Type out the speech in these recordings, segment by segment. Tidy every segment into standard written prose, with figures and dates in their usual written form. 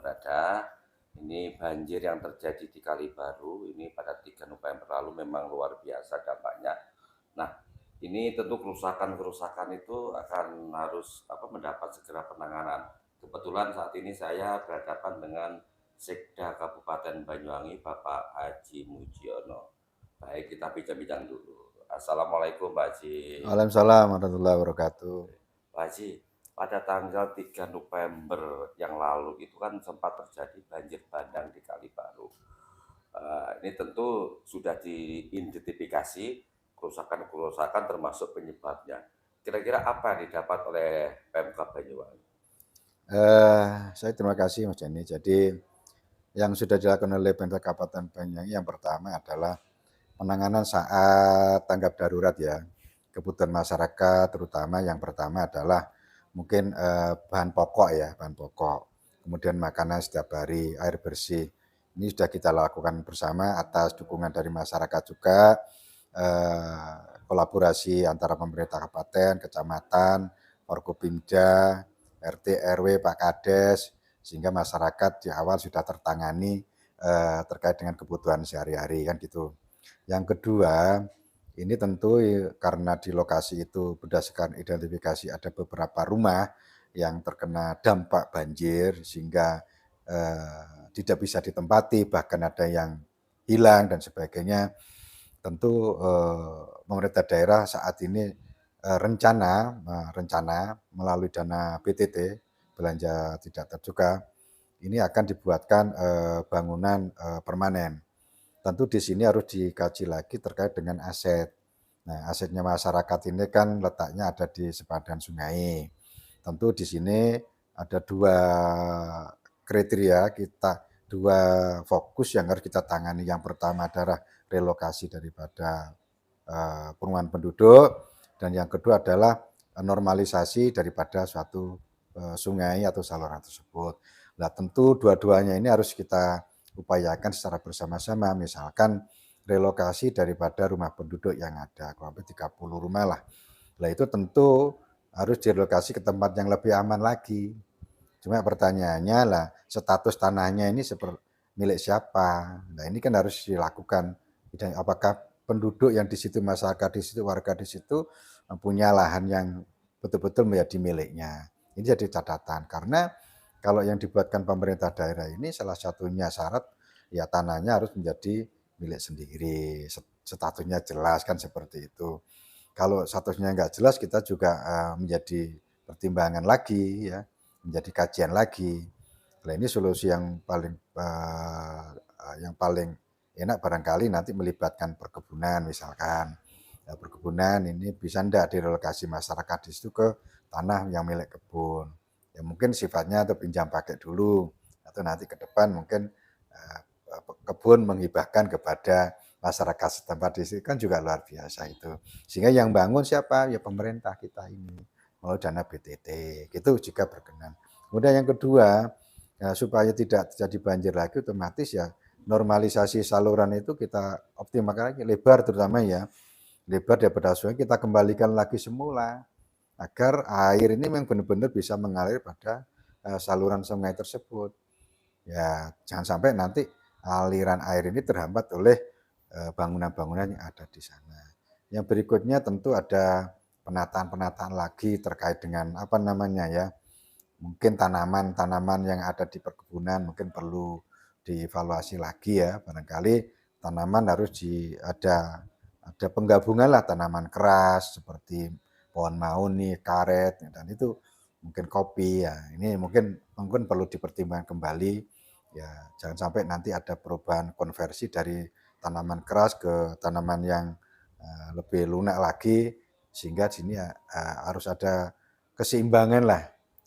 berada. Ini banjir yang terjadi di Kalibaru ini pada 3 November lalu memang luar biasa dampaknya. Nah, ini tentu kerusakan-kerusakan itu akan harus mendapat segera penanganan. Kebetulan saat ini saya berhadapan dengan Sekda Kabupaten Banyuwangi, Bapak Haji Mujiono. Baik, kita bincang-bincang dulu. Assalamualaikum, Pak Haji. Waalaikumsalam warahmatullahi wabarakatuh. Pak Haji, pada tanggal 3 November yang lalu itu kan sempat terjadi banjir bandang di Kalibaru. Ini tentu sudah diidentifikasi kerusakan-kerusakan termasuk penyebabnya. Kira-kira apa yang didapat oleh Pemkab Banyuwangi? Saya terima kasih Mas Jani. Jadi yang sudah dilakukan oleh Pemda Kabupaten Banyuwangi yang pertama adalah penanganan saat tanggap darurat ya. Kebutuhan masyarakat terutama yang pertama adalah mungkin bahan pokok ya, bahan pokok. Kemudian makanan setiap hari, air bersih. Ini sudah kita lakukan bersama atas dukungan dari masyarakat juga, kolaborasi antara pemerintah kabupaten, kecamatan, Forkopimda, RT, RW, Pak Kades, sehingga masyarakat di awal sudah tertangani terkait dengan kebutuhan sehari-hari kan gitu. Yang kedua, ini tentu karena di lokasi itu berdasarkan identifikasi ada beberapa rumah yang terkena dampak banjir sehingga tidak bisa ditempati, bahkan ada yang hilang dan sebagainya. Tentu pemerintah daerah saat ini rencana melalui dana BTT, belanja tidak terduga, ini akan dibuatkan bangunan permanen. Tentu di sini harus dikaji lagi terkait dengan aset. Nah, asetnya masyarakat ini kan letaknya ada di sepadan sungai. Tentu di sini ada dua kriteria kita, dua fokus yang harus kita tangani. Yang pertama adalah relokasi daripada perumahan penduduk, dan yang kedua adalah normalisasi daripada suatu sungai atau saluran tersebut. Nah, tentu dua-duanya ini harus kita upayakan secara bersama-sama, misalkan relokasi daripada rumah penduduk yang ada, kurang lebih 30 rumah lah. Nah, itu tentu harus direlokasi ke tempat yang lebih aman lagi. Cuma pertanyaannya lah, status tanahnya ini milik siapa? Nah, ini kan harus dilakukan. Apakah penduduk yang di situ, masyarakat di situ, warga di situ punya lahan yang betul-betul menjadi miliknya. Ini jadi catatan, karena kalau yang dibuatkan pemerintah daerah ini salah satunya syarat ya tanahnya harus menjadi milik sendiri, statusnya jelas kan seperti itu. Kalau statusnya nggak jelas, kita juga menjadi pertimbangan lagi ya, menjadi kajian lagi. Nah, ini solusi yang paling enak barangkali nanti melibatkan perkebunan misalkan. Ya, perkebunan ini bisa enggak direlokasi masyarakat di situ ke tanah yang milik kebun. Ya mungkin sifatnya atau pinjam pakai dulu, atau nanti ke depan mungkin kebun menghibahkan kepada masyarakat setempat di situ, kan juga luar biasa itu. Sehingga yang bangun siapa? Ya pemerintah kita ini melalui dana BTT. Gitu jika berkenan. Kemudian yang kedua, ya, supaya tidak terjadi banjir lagi, otomatis ya normalisasi saluran itu kita optimalkan lagi, lebar terutama ya, lebar daripada sungai kita kembalikan lagi semula agar air ini memang benar-benar bisa mengalir pada saluran sungai tersebut. Ya, jangan sampai nanti aliran air ini terhambat oleh bangunan-bangunan yang ada di sana. Yang berikutnya tentu ada penataan-penataan lagi terkait dengan apa namanya ya, mungkin tanaman-tanaman yang ada di perkebunan mungkin perlu dievaluasi lagi ya. Barangkali tanaman harus ada penggabungan lah, tanaman keras seperti pohon mahoni, karet, dan itu mungkin kopi ya. Ini mungkin perlu dipertimbangkan kembali ya. Jangan sampai nanti ada perubahan konversi dari tanaman keras ke tanaman yang lebih lunak lagi, sehingga sini harus ada keseimbangan lah.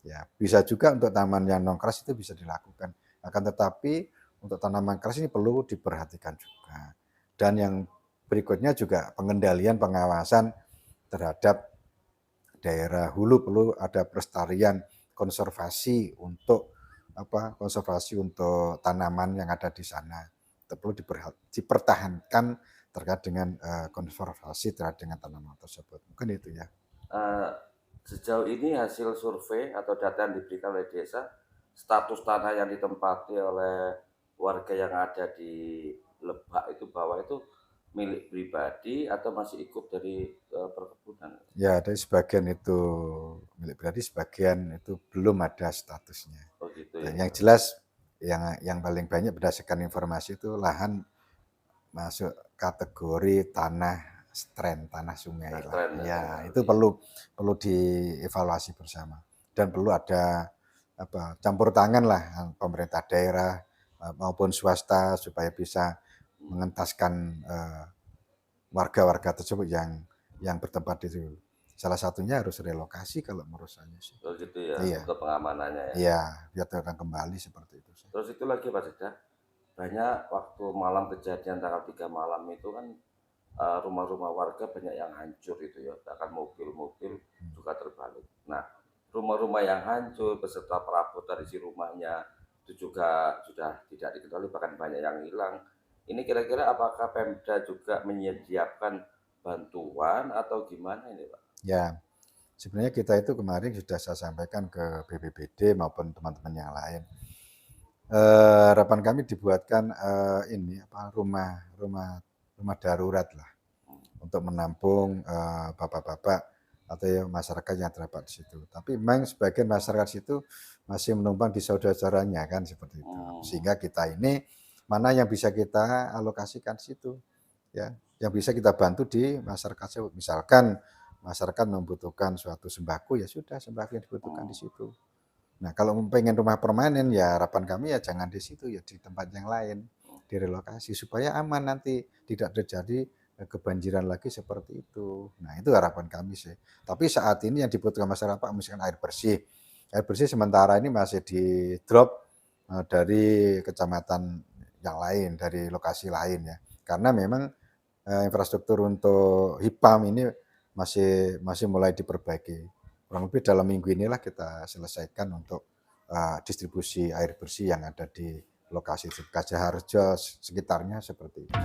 Ya, bisa juga untuk tanaman yang non keras itu bisa dilakukan. Akan tetapi untuk tanaman keras ini perlu diperhatikan juga. Dan yang berikutnya juga pengendalian pengawasan terhadap daerah hulu, perlu ada pelestarian konservasi untuk konservasi untuk tanaman yang ada di sana. Itu perlu dipertahankan terkait dengan konservasi terhadap dengan tanaman tersebut. Mungkin itu ya. Uh, Sejauh ini hasil survei atau data yang diberikan oleh desa, status tanah yang ditempati oleh warga yang ada di Lebak itu bahwa itu milik pribadi atau masih ikut dari, perkebunan? Ya, dari sebagian itu milik pribadi, sebagian itu belum ada statusnya. Oh gitu Dan ya. yang jelas yang paling banyak berdasarkan informasi itu lahan masuk kategori tanah stren, tanah sungai lah. Kastren ya, Ya, tanah itu iya. perlu dievaluasi bersama dan perlu ada campur tangan lah pemerintah daerah maupun swasta supaya bisa Mmm, mengentaskan warga-warga tersebut yang bertempat di situ. Salah satunya harus relokasi kalau menurut saya sih. oh gitu ya Iya, untuk pengamanannya ya. iya, biar datang kembali seperti itu sih. Terus itu lagi Pak Jeda, banyak waktu malam kejadian tanggal 3 malam itu kan, rumah-rumah warga banyak yang hancur itu ya, bahkan mobil-mobil Hmm. juga terbalik. Nah, rumah-rumah yang hancur beserta perabotan isi rumahnya itu juga sudah tidak diketahui, bahkan banyak yang hilang. Ini kira-kira apakah Pemda juga menyediakan bantuan atau gimana ini, Pak? Ya, sebenarnya kita itu kemarin sudah saya sampaikan ke BPBD maupun teman-teman yang lain. Harapan kami dibuatkan ini apa rumah rumah rumah darurat lah Mmm, untuk menampung bapak-bapak atau ya masyarakat yang terdapat di situ. Tapi memang sebagian masyarakat situ masih menumpang di saudara-saudaranya kan seperti itu. mmm, Sehingga kita ini mana yang bisa kita alokasikan situ ya, yang bisa kita bantu di masyarakat tersebut. Misalkan masyarakat membutuhkan suatu sembako ya sudah sembako yang dibutuhkan di mmm, situ. Nah, kalau pengen rumah permanen ya harapan kami ya jangan di situ ya di tempat yang lain, mmm, direlokasi supaya aman nanti tidak terjadi kebanjiran lagi seperti itu. Nah, itu harapan kami sih. Tapi saat ini yang dibutuhkan masyarakat misalkan air bersih. Air bersih sementara ini masih di-drop dari kecamatan yang lain, dari lokasi lain ya. Karena memang infrastruktur untuk HIPAM ini masih masih mulai diperbaiki. Kurang lebih dalam minggu inilah kita selesaikan untuk distribusi air bersih yang ada di lokasi Gajah Harjo sekitarnya seperti itu.